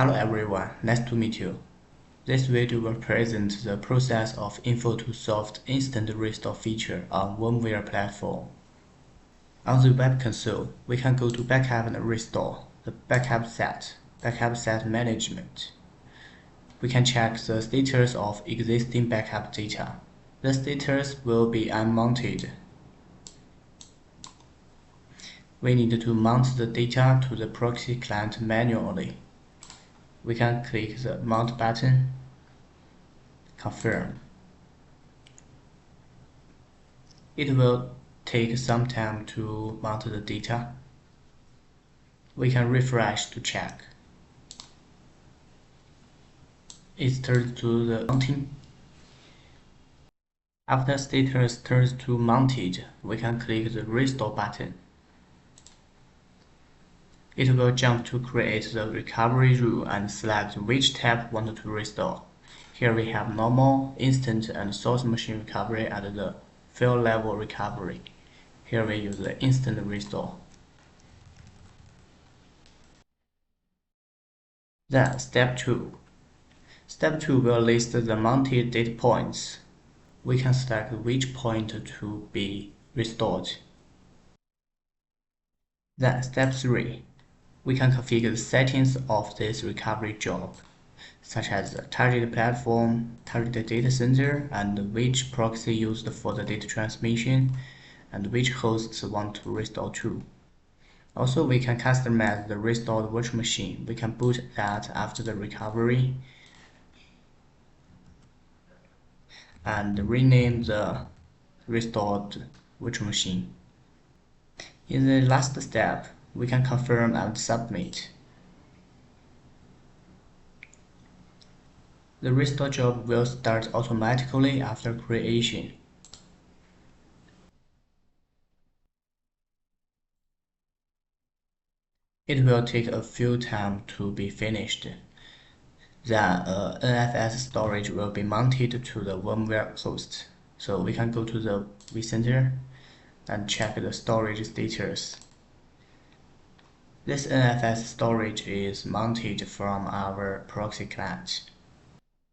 Hello everyone, nice to meet you. This video will present the process of info-to-soft instant restore feature on VMware platform. On the web console, we can go to Backup and Restore, the Backup Set Management. We can check the status of existing backup data. The status will be unmounted. We need to mount the data to the proxy client manually. We can click the Mount button, confirm. It will take some time to mount the data. We can refresh to check. It turns to the mounting. After status turns to mounted, we can click the Restore button. It will jump to create the recovery rule and select which tab wanted to restore. Here we have normal, instant, and source machine recovery and the file level recovery. Here we use the instant restore. Then step 2. Step 2 will list the mounted data points. We can select which point to be restored. Then step 3. We can configure the settings of this recovery job, such as the target platform, target data center, and which proxy used for the data transmission, and which hosts want to restore to. Also, we can customize the restored virtual machine. We can boot that after the recovery and rename the restored virtual machine. In the last step, we can confirm and submit. The restore job will start automatically after creation. It will take a few time to be finished. Then NFS storage will be mounted to the VMware host. So we can go to the vCenter and check the storage status. This NFS storage is mounted from our proxy client.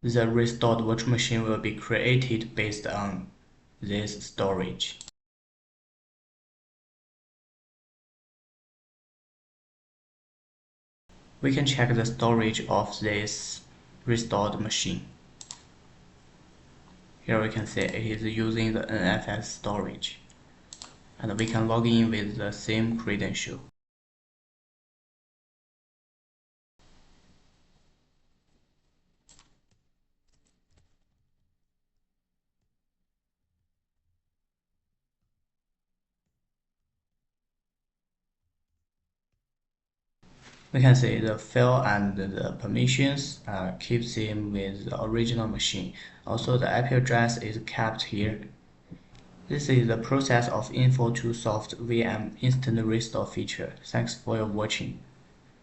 The restored virtual machine will be created based on this storage. We can check the storage of this restored machine. Here we can see it is using the NFS storage, and we can log in with the same credential. We can see the file and the permissions keep same with the original machine. Also, the IP address is kept here. This is the process of info-to-soft VM instant restore feature. Thanks for your watching.